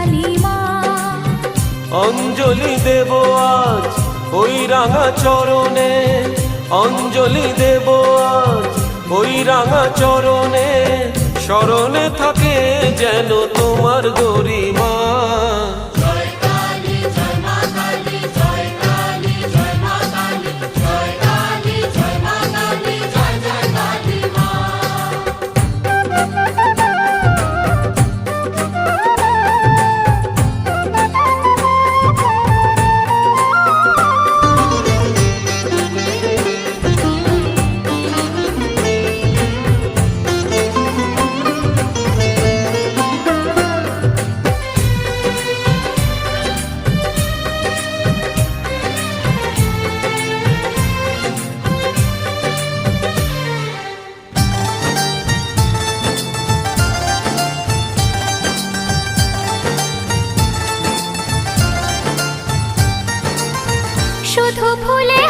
কালী মা। অঞ্জলি দেব আজ ওই রাঙা চরণে, অঞ্জলি দেব আজ ওই রাঙা চরণে, স্মরণে থাকে যেন তোমার গরিমা। শুধু ফুলে